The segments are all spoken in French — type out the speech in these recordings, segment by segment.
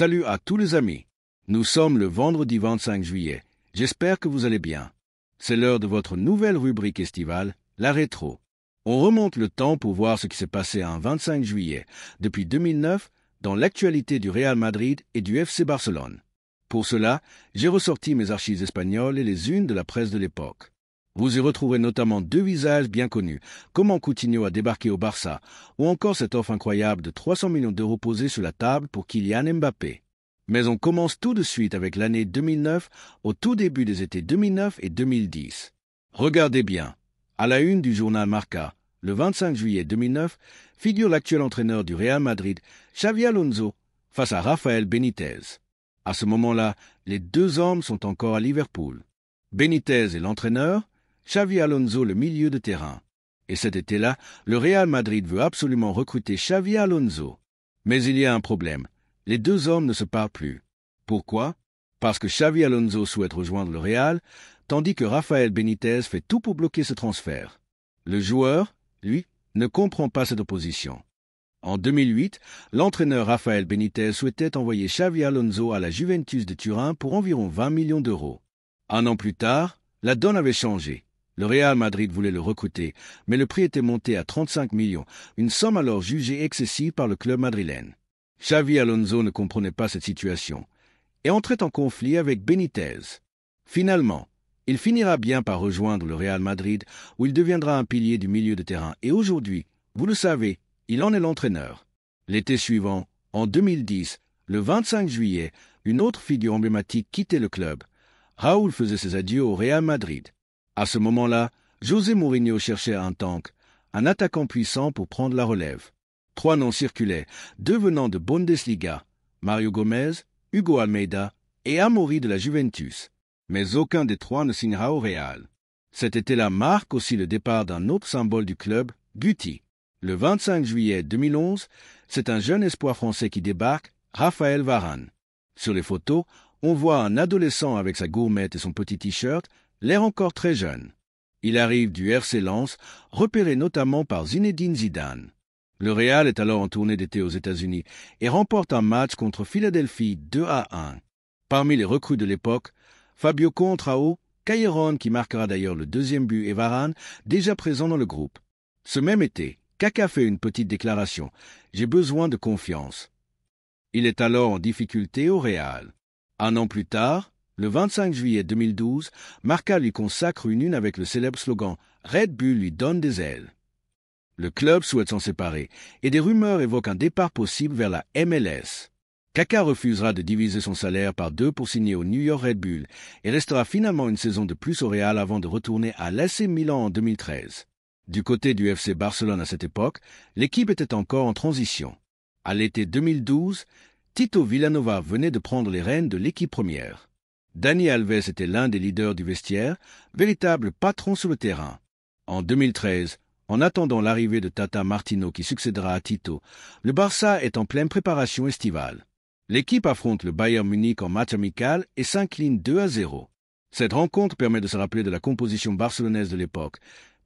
Salut à tous les amis. Nous sommes le vendredi 25 juillet. J'espère que vous allez bien. C'est l'heure de votre nouvelle rubrique estivale, la rétro. On remonte le temps pour voir ce qui s'est passé un 25 juillet, depuis 2009, dans l'actualité du Real Madrid et du FC Barcelone. Pour cela, j'ai ressorti mes archives espagnoles et les unes de la presse de l'époque. Vous y retrouverez notamment deux visages bien connus, comment Coutinho a débarqué au Barça, ou encore cette offre incroyable de 300 millions d'euros posée sur la table pour Kylian Mbappé. Mais on commence tout de suite avec l'année 2009, au tout début des étés 2009 et 2010. Regardez bien, à la une du journal Marca, le 25 juillet 2009, figure l'actuel entraîneur du Real Madrid, Xavi Alonso, face à Rafael Benitez. À ce moment-là, les deux hommes sont encore à Liverpool. Benitez est l'entraîneur, Xavi Alonso le milieu de terrain. Et cet été-là, le Real Madrid veut absolument recruter Xavi Alonso. Mais il y a un problème. Les deux hommes ne se parlent plus. Pourquoi? Parce que Xavi Alonso souhaite rejoindre le Real, tandis que Rafael Benitez fait tout pour bloquer ce transfert. Le joueur, lui, ne comprend pas cette opposition. En 2008, l'entraîneur Rafael Benitez souhaitait envoyer Xavi Alonso à la Juventus de Turin pour environ 20 millions d'euros. Un an plus tard, la donne avait changé. Le Real Madrid voulait le recruter, mais le prix était monté à 35 millions, une somme alors jugée excessive par le club madrilène. Xavi Alonso ne comprenait pas cette situation et entrait en conflit avec Benitez. Finalement, il finira bien par rejoindre le Real Madrid où il deviendra un pilier du milieu de terrain et aujourd'hui, vous le savez, il en est l'entraîneur. L'été suivant, en 2010, le 25 juillet, une autre figure emblématique quittait le club. Raúl faisait ses adieux au Real Madrid. À ce moment-là, José Mourinho cherchait un tank, un attaquant puissant pour prendre la relève. Trois noms circulaient, deux venant de Bundesliga, Mario Gomez, Hugo Almeida et Amori de la Juventus. Mais aucun des trois ne signera au Real. Cet été-là marque aussi le départ d'un autre symbole du club, Guti. Le 25 juillet 2011, c'est un jeune espoir français qui débarque, Raphaël Varane. Sur les photos, on voit un adolescent avec sa gourmette et son petit t-shirt, l'air encore très jeune. Il arrive du RC Lens, repéré notamment par Zinedine Zidane. Le Real est alors en tournée d'été aux États-Unis et remporte un match contre Philadelphie 2-1. Parmi les recrues de l'époque, Fabio Contrao, Callejon qui marquera d'ailleurs le deuxième but et Varane, déjà présent dans le groupe. Ce même été, Kaka fait une petite déclaration « J'ai besoin de confiance ». Il est alors en difficulté au Real. Un an plus tard, le 25 juillet 2012, Marca lui consacre une avec le célèbre slogan « Red Bull lui donne des ailes ». Le club souhaite s'en séparer et des rumeurs évoquent un départ possible vers la MLS. Kaka refusera de diviser son salaire par deux pour signer au New York Red Bull et restera finalement une saison de plus au Real avant de retourner à l'AC Milan en 2013. Du côté du FC Barcelone à cette époque, l'équipe était encore en transition. À l'été 2012, Tito Vilanova venait de prendre les rênes de l'équipe première. Dani Alves était l'un des leaders du vestiaire, véritable patron sur le terrain. En 2013, en attendant l'arrivée de Tata Martino qui succédera à Tito, le Barça est en pleine préparation estivale. L'équipe affronte le Bayern Munich en match amical et s'incline 2-0. Cette rencontre permet de se rappeler de la composition barcelonaise de l'époque.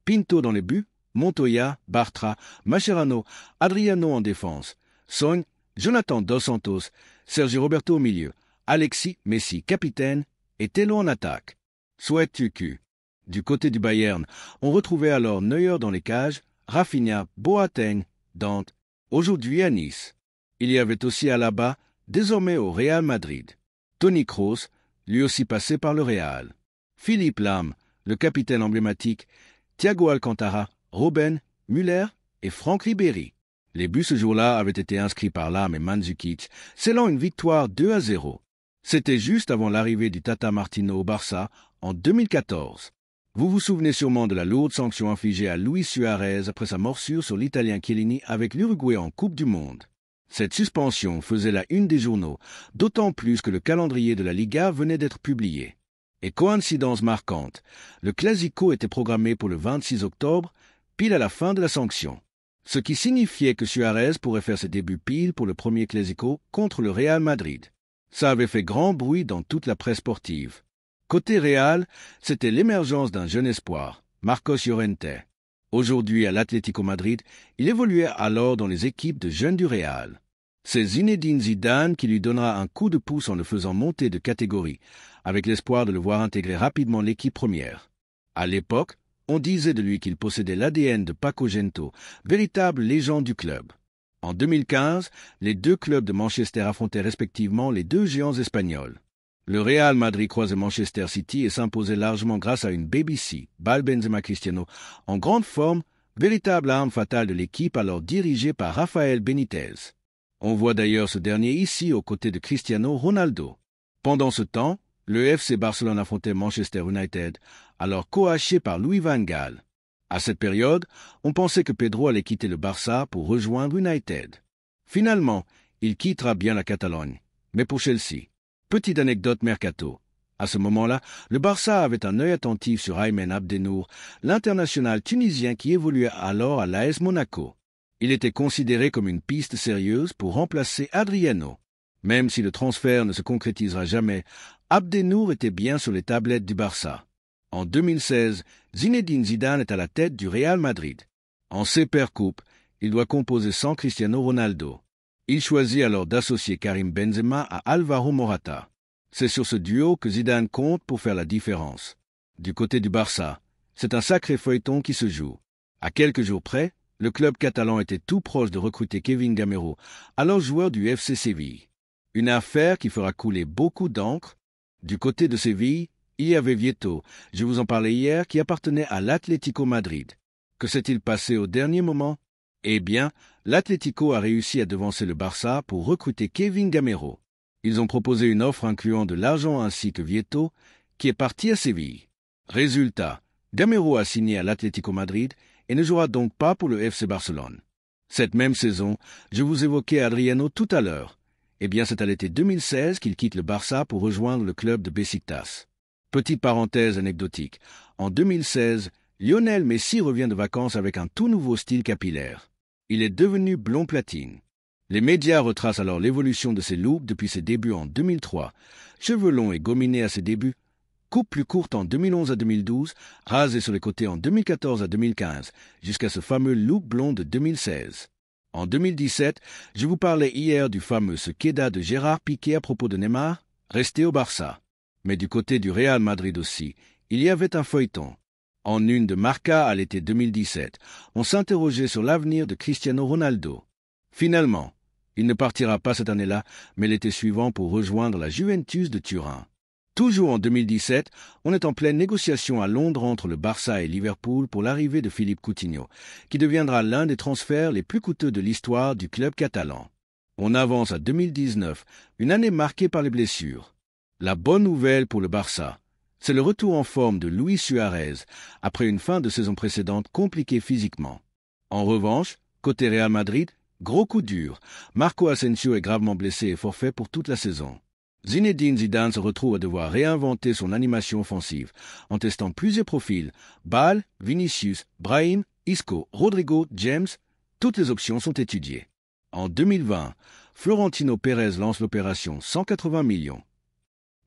Pinto dans les buts, Montoya, Bartra, Mascherano, Adriano en défense, Son, Jonathan Dos Santos, Sergio Roberto au milieu, Alexis, Messi, capitaine, et Telo en attaque. Souhaite Tucu. Du côté du Bayern, on retrouvait alors Neuer dans les cages, Rafinha, Boateng, Dante, aujourd'hui à Nice. Il y avait aussi Alaba, désormais au Real Madrid. Toni Kroos, lui aussi passé par le Real. Philippe Lahm, le capitaine emblématique, Thiago Alcantara, Robben, Müller et Franck Ribéry. Les buts ce jour-là avaient été inscrits par Lahm et Mandzukic, scellant une victoire 2-0. C'était juste avant l'arrivée du Tata Martino au Barça en 2014. Vous vous souvenez sûrement de la lourde sanction infligée à Luis Suarez après sa morsure sur l'Italien Chiellini avec l'Uruguay en Coupe du Monde. Cette suspension faisait la une des journaux, d'autant plus que le calendrier de la Liga venait d'être publié. Et coïncidence marquante, le Clasico était programmé pour le 26 octobre, pile à la fin de la sanction. Ce qui signifiait que Suarez pourrait faire ses débuts pile pour le premier Clasico contre le Real Madrid. Ça avait fait grand bruit dans toute la presse sportive. Côté Real, c'était l'émergence d'un jeune espoir, Marcos Llorente. Aujourd'hui à l'Atlético Madrid, il évoluait alors dans les équipes de jeunes du Real. C'est Zinedine Zidane qui lui donnera un coup de pouce en le faisant monter de catégorie, avec l'espoir de le voir intégrer rapidement l'équipe première. À l'époque, on disait de lui qu'il possédait l'ADN de Paco Gento, véritable légende du club. En 2015, les deux clubs de Manchester affrontaient respectivement les deux géants espagnols. Le Real Madrid croisait Manchester City et s'imposait largement grâce à une BBC, Bal Benzema Cristiano, en grande forme, véritable arme fatale de l'équipe alors dirigée par Rafael Benitez. On voit d'ailleurs ce dernier ici aux côtés de Cristiano Ronaldo. Pendant ce temps, le FC Barcelone affrontait Manchester United, alors coaché par Louis van Gaal. À cette période, on pensait que Pedro allait quitter le Barça pour rejoindre United. Finalement, il quittera bien la Catalogne, mais pour Chelsea. Petite anecdote mercato. À ce moment-là, le Barça avait un œil attentif sur Aymen Abdenour, l'international tunisien qui évoluait alors à l'AS Monaco. Il était considéré comme une piste sérieuse pour remplacer Adriano. Même si le transfert ne se concrétisera jamais, Abdenour était bien sur les tablettes du Barça. En 2016, Zinedine Zidane est à la tête du Real Madrid. En Supercoupe, il doit composer sans Cristiano Ronaldo. Il choisit alors d'associer Karim Benzema à Alvaro Morata. C'est sur ce duo que Zidane compte pour faire la différence. Du côté du Barça, c'est un sacré feuilleton qui se joue. À quelques jours près, le club catalan était tout proche de recruter Kevin Gamero, alors joueur du FC Séville. Une affaire qui fera couler beaucoup d'encre. Du côté de Séville, il y avait Vieto, je vous en parlais hier, qui appartenait à l'Atlético Madrid. Que s'est-il passé au dernier moment? Eh bien, l'Atlético a réussi à devancer le Barça pour recruter Kevin Gamero. Ils ont proposé une offre incluant de l'argent ainsi que Vieto, qui est parti à Séville. Résultat, Gamero a signé à l'Atlético Madrid et ne jouera donc pas pour le FC Barcelone. Cette même saison, je vous évoquais Adriano tout à l'heure. Eh bien, c'est à l'été 2016 qu'il quitte le Barça pour rejoindre le club de Beşiktaş. Petite parenthèse anecdotique. En 2016, Lionel Messi revient de vacances avec un tout nouveau style capillaire. Il est devenu blond platine. Les médias retracent alors l'évolution de ses looks depuis ses débuts en 2003. Cheveux longs et gominés à ses débuts, coupe plus courte en 2011 à 2012, rasé sur les côtés en 2014 à 2015, jusqu'à ce fameux look blond de 2016. En 2017, je vous parlais hier du fameux ce queda de Gérard Piqué à propos de Neymar, resté au Barça. Mais du côté du Real Madrid aussi, il y avait un feuilleton. En une de Marca à l'été 2017, on s'interrogeait sur l'avenir de Cristiano Ronaldo. Finalement, il ne partira pas cette année-là, mais l'été suivant pour rejoindre la Juventus de Turin. Toujours en 2017, on est en pleine négociation à Londres entre le Barça et Liverpool pour l'arrivée de Philippe Coutinho, qui deviendra l'un des transferts les plus coûteux de l'histoire du club catalan. On avance à 2019, une année marquée par les blessures. La bonne nouvelle pour le Barça, c'est le retour en forme de Luis Suarez, après une fin de saison précédente compliquée physiquement. En revanche, côté Real Madrid, gros coup dur, Marco Asensio est gravement blessé et forfait pour toute la saison. Zinedine Zidane se retrouve à devoir réinventer son animation offensive, en testant plusieurs profils, Bale, Vinicius, Brahim, Isco, Rodrigo, James, toutes les options sont étudiées. En 2020, Florentino Pérez lance l'opération 180 millions.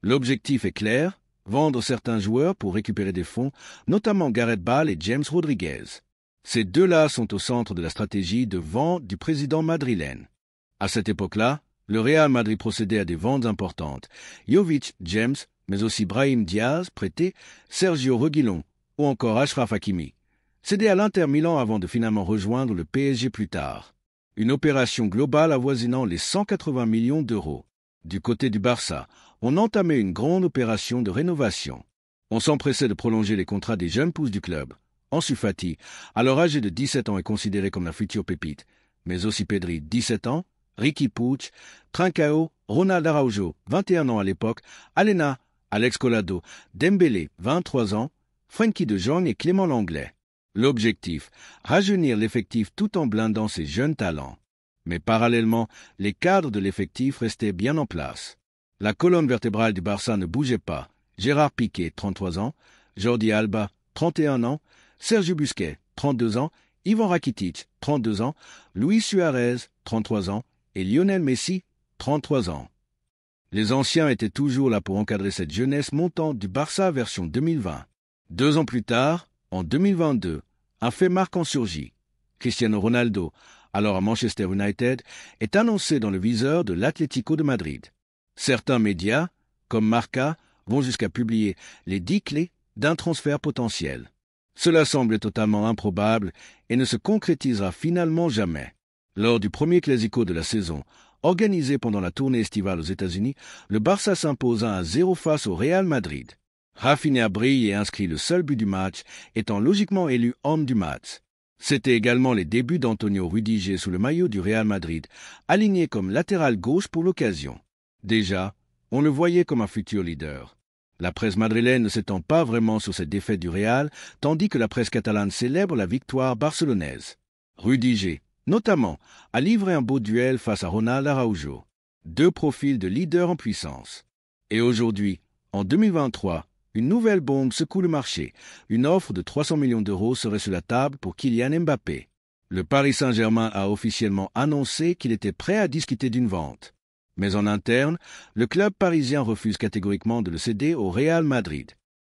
L'objectif est clair, vendre certains joueurs pour récupérer des fonds, notamment Gareth Bale et James Rodriguez. Ces deux-là sont au centre de la stratégie de vente du président madrilène. À cette époque-là, le Real Madrid procédait à des ventes importantes. Jovic, James, mais aussi Brahim Diaz, prêté, Sergio Reguilón ou encore Achraf Hakimi. Cédé à l'Inter Milan avant de finalement rejoindre le PSG plus tard. Une opération globale avoisinant les 180 millions d'euros. Du côté du Barça, on entamait une grande opération de rénovation. On s'empressait de prolonger les contrats des jeunes pousses du club. Ansu Fati, alors âgé de 17 ans, est considéré comme la future pépite, mais aussi Pedri, 17 ans, Riqui Puig, Trincao, Ronald Araujo, 21 ans à l'époque, Alena, Alex Collado, Dembélé, 23 ans, Frenkie de Jong et Clément Lenglet. L'objectif, rajeunir l'effectif tout en blindant ses jeunes talents. Mais parallèlement, les cadres de l'effectif restaient bien en place. La colonne vertébrale du Barça ne bougeait pas. Gérard Piqué, 33 ans, Jordi Alba, 31 ans, Sergio Busquets, 32 ans, Ivan Rakitic, 32 ans, Luis Suarez, 33 ans, et Lionel Messi, 33 ans. Les anciens étaient toujours là pour encadrer cette jeunesse montante du Barça version 2020. 2 ans plus tard, en 2022, un fait marquant surgit. Cristiano Ronaldo, alors à Manchester United, est annoncé dans le viseur de l'Atlético de Madrid. Certains médias, comme Marca, vont jusqu'à publier les 10 clés d'un transfert potentiel. Cela semble totalement improbable et ne se concrétisera finalement jamais. Lors du premier Classico de la saison, organisé pendant la tournée estivale aux États-Unis, le Barça s'imposa 1-0 face au Real Madrid. Rafinha brille et inscrit le seul but du match, étant logiquement élu homme du match. C'était également les débuts d'Antonio Rudiger sous le maillot du Real Madrid, aligné comme latéral gauche pour l'occasion. Déjà, on le voyait comme un futur leader. La presse madrilène ne s'étend pas vraiment sur cette défaite du Real, tandis que la presse catalane célèbre la victoire barcelonaise. Rudiger, notamment, a livré un beau duel face à Ronald Araujo. Deux profils de leaders en puissance. Et aujourd'hui, en 2023, une nouvelle bombe secoue le marché. Une offre de 300 millions d'euros serait sur la table pour Kylian Mbappé. Le Paris Saint-Germain a officiellement annoncé qu'il était prêt à discuter d'une vente. Mais en interne, le club parisien refuse catégoriquement de le céder au Real Madrid.